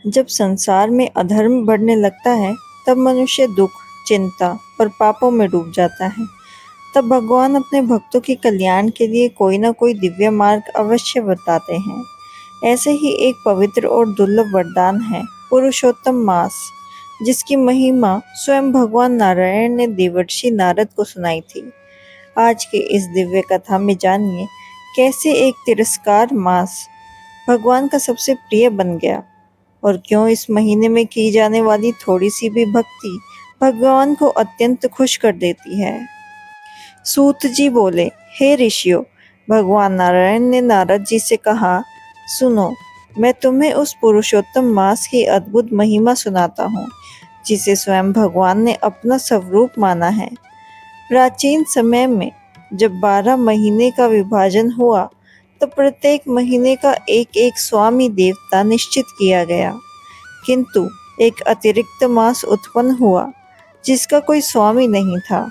जब संसार में अधर्म बढ़ने लगता है, तब मनुष्य दुख, चिंता और पापों में डूब जाता है। तब भगवान अपने भक्तों के कल्याण के लिए कोई न कोई दिव्य मार्ग अवश्य बताते हैं। ऐसे ही एक पवित्र और दुर्लभ वरदान है पुरुषोत्तम मास, जिसकी महिमा स्वयं भगवान नारायण ने देवर्षि नारद को सुनाई थी। आज के इस दिव्य कथा में जानिए कैसे एक तिरस्कार मास भगवान का सबसे प्रिय बन गया और क्यों इस महीने में की जाने वाली थोड़ी सी भी भक्ति भगवान को अत्यंत खुश कर देती है। सूत जी बोले, हे ऋषियों, भगवान नारायण ने नारद जी से कहा, सुनो, मैं तुम्हें उस पुरुषोत्तम मास की अद्भुत महिमा सुनाता हूँ, जिसे स्वयं भगवान ने अपना स्वरूप माना है। प्राचीन समय में जब 12 महीने का विभाजन हुआ, तो प्रत्येक महीने का एक एक स्वामी देवता निश्चित किया गया, किंतु एक अतिरिक्त मास उत्पन्न हुआ जिसका कोई स्वामी नहीं था।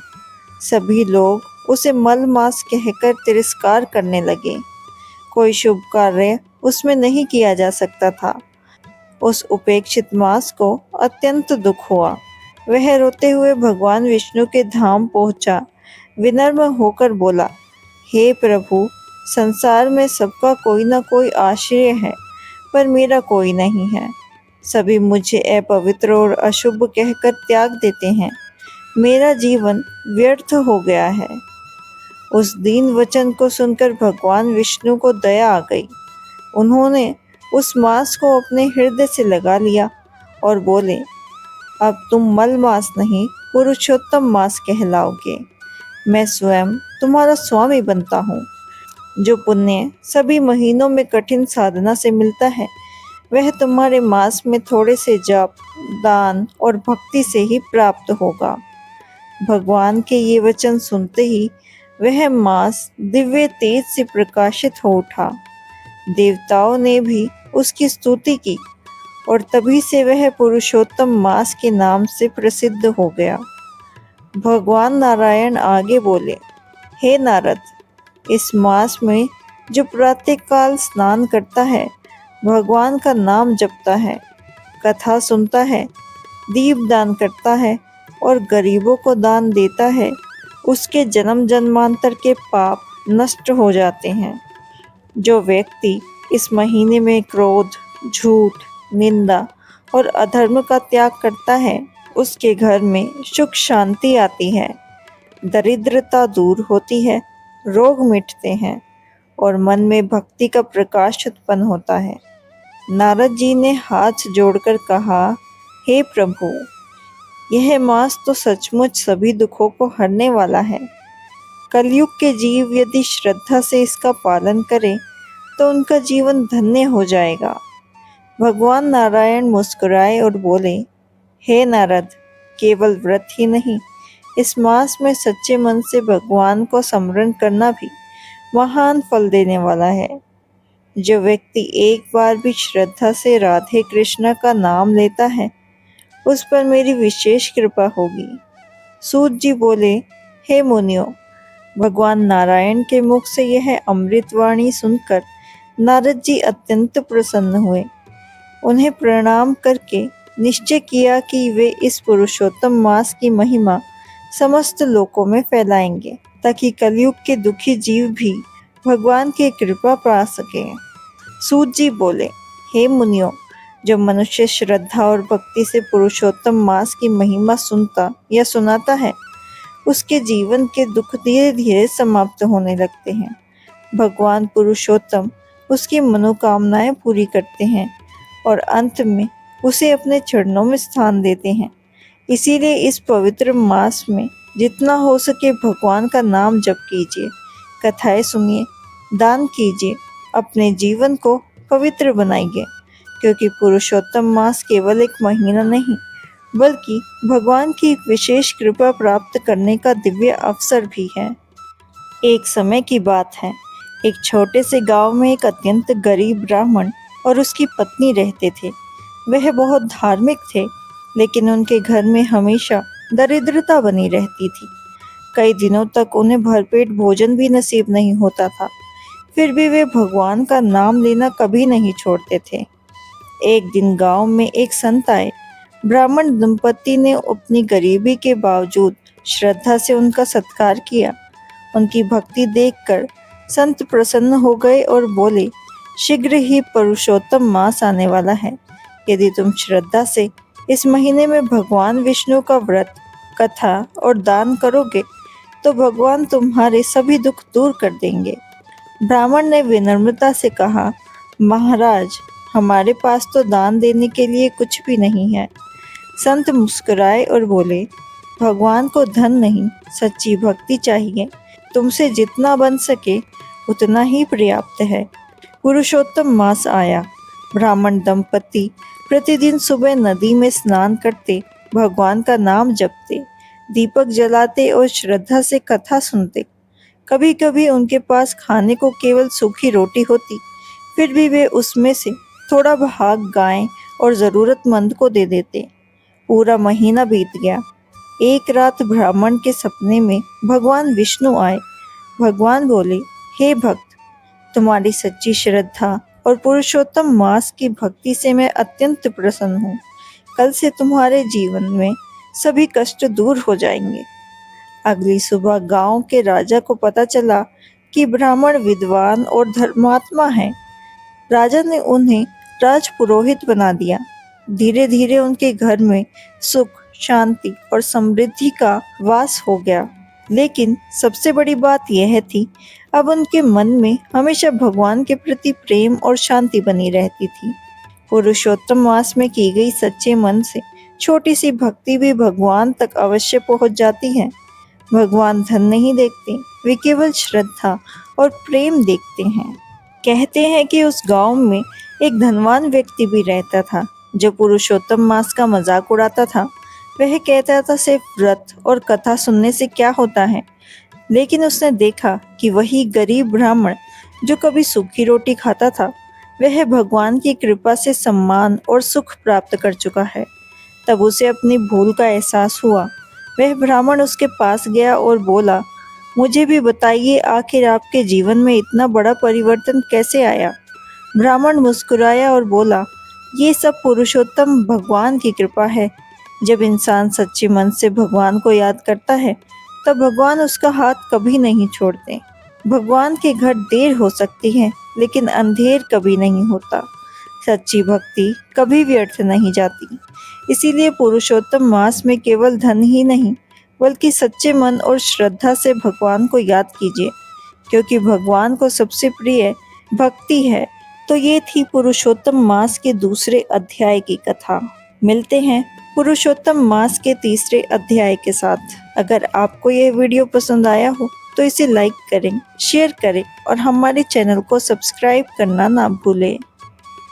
सभी लोग उसे मल मास कहकर तिरस्कार करने लगे। कोई शुभ कार्य उसमें नहीं किया जा सकता था। उस उपेक्षित मास को अत्यंत दुख हुआ। वह रोते हुए भगवान विष्णु के धाम पहुंचा। विनम्र होकर बोला, हे प्रभु, संसार में सबका कोई न कोई आश्रय है, पर मेरा कोई नहीं है। सभी मुझे अपवित्र और अशुभ कहकर त्याग देते हैं। मेरा जीवन व्यर्थ हो गया है। उस दीन वचन को सुनकर भगवान विष्णु को दया आ गई। उन्होंने उस मांस को अपने हृदय से लगा लिया और बोले, अब तुम मल मांस नहीं, पुरुषोत्तम मांस कहलाओगे। मैं स्वयं तुम्हारा स्वामी बनता हूँ। जो पुण्य सभी महीनों में कठिन साधना से मिलता है, वह तुम्हारे मांस में थोड़े से जप, दान और भक्ति से ही प्राप्त होगा। भगवान के ये वचन सुनते ही वह मांस दिव्य तेज से प्रकाशित हो उठा। देवताओं ने भी उसकी स्तुति की और तभी से वह पुरुषोत्तम मास के नाम से प्रसिद्ध हो गया। भगवान नारायण आगे बोले, हे नारद, इस मास में जो प्रातःकाल स्नान करता है, भगवान का नाम जपता है, कथा सुनता है, दीप दान करता है और गरीबों को दान देता है, उसके जन्म जन्मांतर के पाप नष्ट हो जाते हैं। जो व्यक्ति इस महीने में क्रोध, झूठ, निंदा और अधर्म का त्याग करता है, उसके घर में सुख शांति आती है, दरिद्रता दूर होती है, रोग मिटते हैं और मन में भक्ति का प्रकाश उत्पन्न होता है। नारद जी ने हाथ जोड़कर कहा, हे प्रभु, यह मास तो सचमुच सभी दुखों को हरने वाला है। कलयुग के जीव यदि श्रद्धा से इसका पालन करें, तो उनका जीवन धन्य हो जाएगा। भगवान नारायण मुस्कुराए और बोले, हे नारद, केवल व्रत ही नहीं, इस मास में सच्चे मन से भगवान को स्मरण करना भी महान फल देने वाला है। जो व्यक्ति एक बार भी श्रद्धा से राधे कृष्ण का नाम लेता है, उस पर मेरी विशेष कृपा होगी। सूत जी बोले, हे मुनियों, भगवान नारायण के मुख से यह अमृतवाणी सुनकर नारद जी अत्यंत प्रसन्न हुए। उन्हें प्रणाम करके निश्चय किया कि वे इस पुरुषोत्तम मास की महिमा समस्त लोकों में फैलाएंगे, ताकि कलयुग के दुखी जीव भी भगवान की कृपा पा सकें। सूत जी बोले, हे मुनियों, जो मनुष्य श्रद्धा और भक्ति से पुरुषोत्तम मास की महिमा सुनता या सुनाता है, उसके जीवन के दुख धीरे धीरे समाप्त होने लगते हैं। भगवान पुरुषोत्तम उसकी मनोकामनाएं पूरी करते हैं और अंत में उसे अपने चरणों में स्थान देते हैं। इसीलिए इस पवित्र मास में जितना हो सके भगवान का नाम जप कीजिए, कथाएं सुनिए, दान कीजिए, अपने जीवन को पवित्र बनाइए, क्योंकि पुरुषोत्तम मास केवल एक महीना नहीं, बल्कि भगवान की एक विशेष कृपा प्राप्त करने का दिव्य अवसर भी है। एक समय की बात है, एक छोटे से गांव में एक अत्यंत गरीब ब्राह्मण और उसकी पत्नी रहते थे। वह बहुत धार्मिक थे, लेकिन उनके घर में हमेशा दरिद्रता बनी रहती थी। कई दिनों तक उन्हें भरपेट भोजन भी नसीब नहीं होता था। फिर भी वे भगवान का नाम लेना कभी नहीं छोड़ते थे। एक दिन गांव में एक संत आए। ब्राह्मण दंपति ने अपनी गरीबी के बावजूद श्रद्धा से उनका सत्कार किया। उनकी भक्ति देखकर संत प्रसन्न हो गए और बोले, शीघ्र ही पुरुषोत्तम मास आने वाला है। यदि तुम श्रद्धा से इस महीने में भगवान विष्णु का व्रत, कथा और दान करोगे तो भगवान तुम्हारे सभी दुख दूर कर देंगे। ब्राह्मण ने विनम्रता से कहा, महाराज, हमारे पास तो दान देने के लिए कुछ भी नहीं है। संत मुस्कुराए और बोले, भगवान को धन नहीं, सच्ची भक्ति चाहिए। तुमसे जितना बन सके उतना ही पर्याप्त है। पुरुषोत्तम मास आया। ब्राह्मण दंपति प्रतिदिन सुबह नदी में स्नान करते, भगवान का नाम जपते, दीपक जलाते और श्रद्धा से कथा सुनते। कभी कभी उनके पास खाने को केवल सूखी रोटी होती, फिर भी वे उसमें से थोड़ा भाग गाय और ज़रूरतमंद को दे देते। पूरा महीना बीत गया। एक रात ब्राह्मण के सपने में भगवान विष्णु आए। भगवान बोले, हे भक्त, तुम्हारी सच्ची श्रद्धा और पुरुषोत्तम मास की भक्ति से मैं अत्यंत प्रसन्न हूँ। कल से तुम्हारे जीवन में सभी कष्ट दूर हो जाएंगे। अगली सुबह गांव के राजा को पता चला कि ब्राह्मण विद्वान और धर्मात्मा है। राजा ने उन्हें राजपुरोहित बना दिया। धीरे धीरे उनके घर में सुख, शांति और समृद्धि का वास हो गया। लेकिन सबसे बड़ी बात यह थी, अब उनके मन में हमेशा भगवान के प्रति प्रेम और शांति बनी रहती थी। पुरुषोत्तम मास में की गई सच्चे मन से छोटी सी भक्ति भी भगवान तक अवश्य पहुंच जाती है। भगवान धन नहीं देखते, वे केवल श्रद्धा और प्रेम देखते हैं। कहते हैं कि उस गांव में एक धनवान व्यक्ति भी रहता था जो पुरुषोत्तम मास का मजाक उड़ाता था। वह कहता था, सिर्फ व्रत और कथा सुनने से क्या होता है। लेकिन उसने देखा कि वही गरीब ब्राह्मण जो कभी सूखी रोटी खाता था, वह भगवान की कृपा से सम्मान और सुख प्राप्त कर चुका है। तब उसे अपनी भूल का एहसास हुआ। वह ब्राह्मण उसके पास गया और बोला, मुझे भी बताइए, आखिर आपके जीवन में इतना बड़ा परिवर्तन कैसे आया। ब्राह्मण मुस्कुराया और बोला, ये सब पुरुषोत्तम भगवान की कृपा है। जब इंसान सच्चे मन से भगवान को याद करता है, तब भगवान उसका हाथ कभी नहीं छोड़ते। भगवान के घर देर हो सकती है, लेकिन अंधेर कभी नहीं होता। सच्ची भक्ति कभी व्यर्थ नहीं जाती। इसीलिए पुरुषोत्तम मास में केवल धन ही नहीं, बल्कि सच्चे मन और श्रद्धा से भगवान को याद कीजिए, क्योंकि भगवान को सबसे प्रिय भक्ति है। तो ये थी पुरुषोत्तम मास के दूसरे अध्याय की कथा। मिलते हैं पुरुषोत्तम मास के तीसरे अध्याय के साथ। अगर आपको यह वीडियो पसंद आया हो तो इसे लाइक करें, शेयर करें और हमारे चैनल को सब्सक्राइब करना ना भूलें।